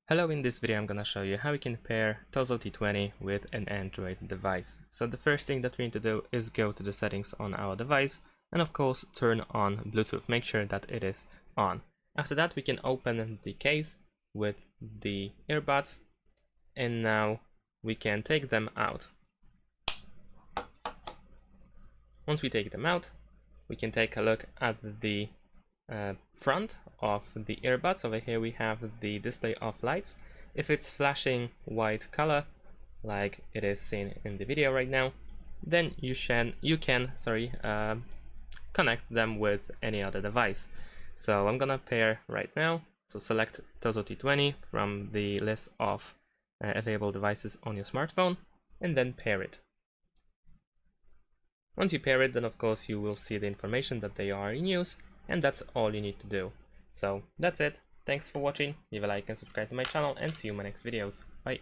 Hello, in this video I'm gonna show you how we can pair TOZO T20 with an Android device. So the first thing that we need to do is go to the settings on our device and of course turn on Bluetooth. Make sure that it is on. After that we can open the case with the earbuds and now we can take them out. Once we take them out, we can take a look at the front of the earbuds. Over here we have the display of lights. If it's flashing white color like it is seen in the video right now, then you can connect them with any other device. So I'm gonna pair right now. So select TOZO T20 from the list of available devices on your smartphone and then pair it. Once you pair it, then of course you will see the information that they are in use, and that's all you need to do. So that's it. Thanks for watching. Leave a like and subscribe to my channel and see you in my next videos. Bye.